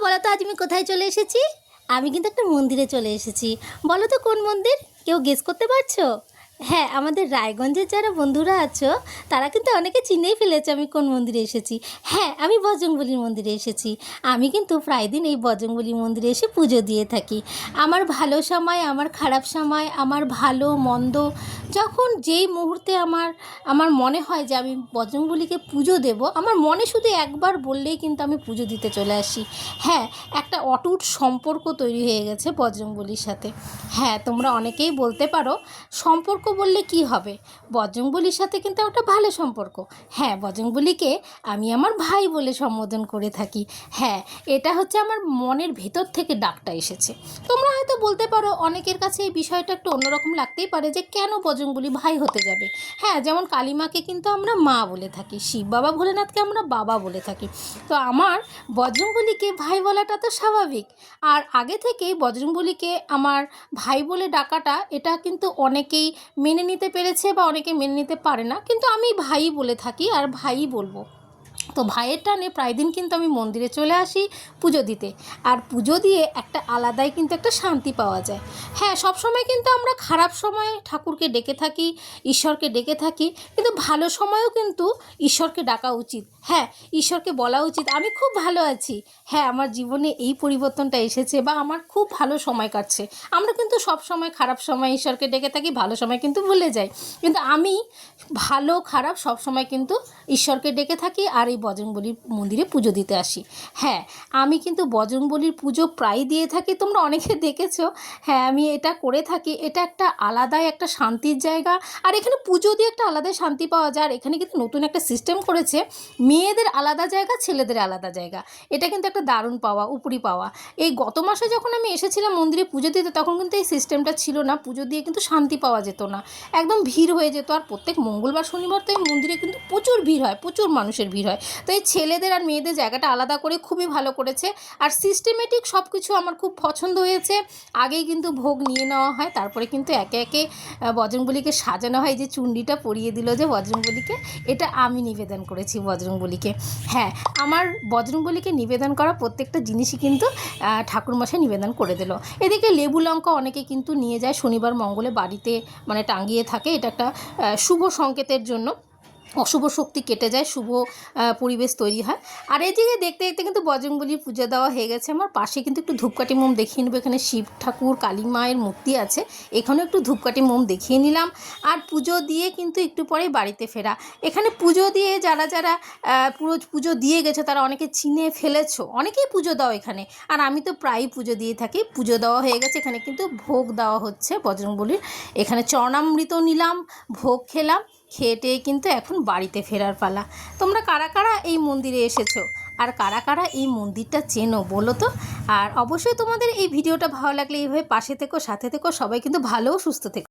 বলো তো আজ আমি কোথায় চলে এসেছি? আমি কিন্তু একটা মন্দিরে চলে এসেছি। বলো তো কোন মন্দির? কেউ গেস করতে পারছো? হ্যাঁ, আমাদের রায়গঞ্জের যারা বন্ধুরা আছো তারা কিন্তু অনেকে চিনেই ফেলেছে আমি কোন মন্দিরে এসেছি। হ্যাঁ, আমি বজরংবলীর মন্দিরে এসেছি। আমি কিন্তু প্রায় দিন এই বজরংবলী মন্দিরে এসে পুজো দিয়ে থাকি। আমার ভালো সময়, আমার খারাপ সময়, আমার ভালো মন্দ, যখন যেই মুহূর্তে আমার মনে হয় যে আমি বজরংবলীকে পুজো দেব, আমার মনে শুধু একবার বললেই কিন্তু আমি পুজো দিতে চলে আসি। হ্যাঁ, একটা অটুট সম্পর্ক তৈরি হয়ে গেছে বজরংবলীর সাথে। হ্যাঁ, তোমরা অনেকেই বলতে পারো সম্পর্ক বললে কি হবে, বজরংবলীর সাথে কিন্তু একটা ভালো সম্পর্ক। হ্যাঁ, বজরংবলীকে আমি আমার ভাই বলে সম্বোধন করে থাকি। হ্যাঁ, এটা হচ্ছে আমার মনের ভেতর থেকে ডাকটা এসেছে। তোমরা হয়তো বলতে পারো অনেকের কাছে এই বিষয়টা একটু অন্যরকম লাগতেই পারে যে কেন বজরংবলী ভাই হতে যাবে। হ্যাঁ, যেমন কালীমাকে কিন্তু আমরা মা বলে থাকি, শিব বাবা ভোলেনাথকে আমরা বাবা বলে থাকি। তো আমার বজরংবলীকে ভাই বলাটা তো স্বাভাবিক। আর আগে থেকেই বজরংবলীকে আমার ভাই বলে ডাকাটা এটা কিন্তু অনেকেই মেনে নিতে পেরেছে বা অনেকে মেনে নিতে পারে না, কিন্তু আমি ভাই বলে থাকি আর ভাইই বলবো। তো ভাইয়ের টানে প্রায় দিন কিন্তু আমি মন্দিরে চলে আসি পুজো দিতে। আর পুজো দিয়ে একটা আলাদাই কিন্তু একটা শান্তি পাওয়া যায়। হ্যাঁ, সবসময় কিন্তু আমরা খারাপ সময়ে ঠাকুরকে ডেকে থাকি, ঈশ্বরকে ডেকে থাকি, কিন্তু ভালো সময়েও কিন্তু ঈশ্বরকে ডাকা উচিত। হ্যাঁ, ঈশ্বরকে বলা উচিত আমি খুব ভালো আছি। হ্যাঁ, আমার জীবনে এই পরিবর্তনটা এসেছে বা আমার খুব ভালো সময় কাটছে। আমরা কিন্তু সব সময় খারাপ সময় ঈশ্বরকে ডেকে থাকি, ভালো সময় কিন্তু ভুলে যাই। কিন্তু আমি ভালো খারাপ সব সময় কিন্তু ঈশ্বরকে ডেকে থাকি আর এই বজরংবলীর মন্দিরে পুজো দিতে আসি। হ্যাঁ, আমি কিন্তু বজরংবলীর পুজো প্রায় দিয়ে থাকি, তোমরা অনেকে দেখেছো। হ্যাঁ, আমি এটা করে থাকি। এটা একটা আলাদাই একটা শান্তির জায়গা। আর এখানে পুজো দিয়ে একটা আলাদাই শান্তি পাওয়া যায়। আর এখানে কিন্তু নতুন একটা সিস্টেম করেছে, মেয়েদের আলাদা জায়গা, ছেলেদের আলাদা জায়গা। এটা কিন্তু একটা দারুণ পাওয়া, উপরি পাওয়া। এই গত মাসে যখন আমি এসেছিলাম মন্দিরে পুজো দিতে, তখন কিন্তু এই সিস্টেমটা ছিল না। পুজো দিয়ে কিন্তু শান্তি পাওয়া যেত না, একদম ভিড় হয়ে যেত। আর প্রত্যেক মঙ্গলবার শনিবার তো এই মন্দিরে কিন্তু প্রচুর ভিড় হয়, প্রচুর মানুষের ভিড় হয়। তো এই ছেলেদের আর মেয়েদের জায়গাটা আলাদা করে খুবই ভালো করেছে। আর সিস্টেমেটিক সব কিছু আমার খুব পছন্দ হয়েছে। আগেই কিন্তু ভোগ নিয়ে নেওয়া হয়, তারপরে কিন্তু একে একে বজরংবলীকে সাজানো হয়। যে চুন্ডিটা পরিয়ে দিল যে বজরংবলীকে, এটা আমি নিবেদন করেছি বজরংবলীকে। হ্যাঁ, আমার বজরংবলীকে নিবেদন করা প্রত্যেকটা জিনিসই কিন্তু ঠাকুরমশাই নিবেদন করে দিল। এদিকে লেবু লঙ্কা অনেকে কিন্তু নিয়ে যায় শনিবার মঙ্গলে বাড়িতে, মানে টাঙিয়ে থাকে। এটা একটা শুভ সংকেতের জন্য, অশুভ শক্তি কেটে যায়, শুভ পরিবেশ তৈরি হয়। আর এদিকে দেখতে দেখতে কিন্তু বজরংবলীর পুজো দেওয়া হয়ে গেছে। আমার পাশে কিন্তু একটু ধূপকাঠি মোম দেখিয়ে নেবো। এখানে শিব ঠাকুর, কালী মায়ের মূর্তি আছে, এখানেও একটু ধূপকাঠি মোম দেখিয়ে নিলাম। আর পুজো দিয়ে কিন্তু একটু পরে বাড়িতে ফেরা। এখানে পুজো দিয়ে যারা যারা পুরো পুজো দিয়ে গেছে তারা অনেকে চিনে ফেলেছো, অনেকেই পুজো দাও এখানে। আর আমি তো প্রায়ই পুজো দিয়ে থাকি। পুজো দেওয়া হয়ে গেছে, এখানে কিন্তু ভোগ দেওয়া হচ্ছে বজরংবলীর। এখানে চরণামৃত নিলাম, ভোগ খেলাম, খেয়ে টেয়ে কিন্তু এখন বাড়িতে ফেরার পালা। তোমরা কারা কারা এই মন্দিরে এসেছো আর কারা কারা এই মন্দিরটা চেনো বলো তো। আর অবশ্যই তোমাদের এই ভিডিওটা ভালো লাগলে এইভাবে পাশে থেকো, সাথে থেকো। সবাই কিন্তু ভালো ও সুস্থ থেকো।